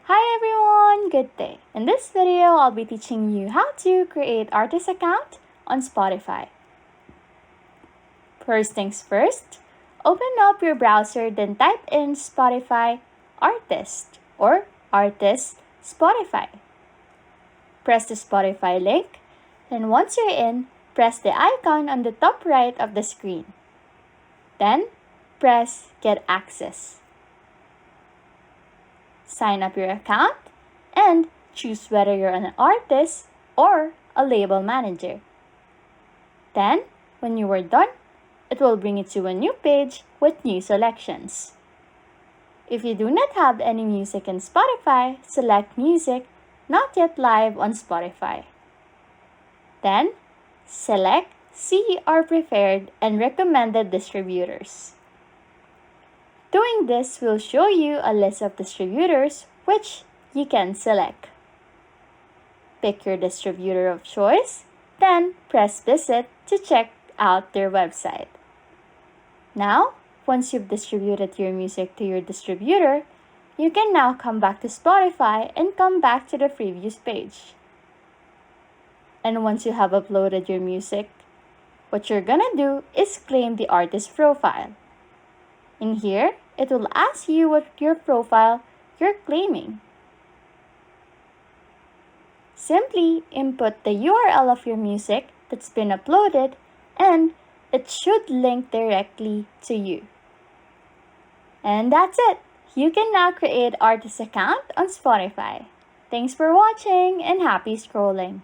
Hi everyone, good day. In this video, I'll be teaching you how to create artist account on Spotify. First things first, open up your browser, then type in Spotify artist or artist Spotify. Press the Spotify link, and once you're in, press the icon on the top right of the screen. Then, press Get Access. Sign up your account and choose whether you're an artist or a label manager. Then, when you are done, it will bring you to a new page with new selections. If you do not have any music in Spotify, select Music Not Yet Live on Spotify. Then, select See Our Preferred and Recommended Distributors. Doing this will show you a list of distributors which you can select. Pick your distributor of choice, then press Visit to check out their website. Now, once you've distributed your music to your distributor, you can now come back to Spotify and come back to the previous page. And once you have uploaded your music, what you're gonna do is claim the artist profile. In here, it will ask you what your profile you're claiming. Simply input the URL of your music that's been uploaded and it should link directly to you. And that's it! You can now create artist account on Spotify. Thanks for watching and happy scrolling!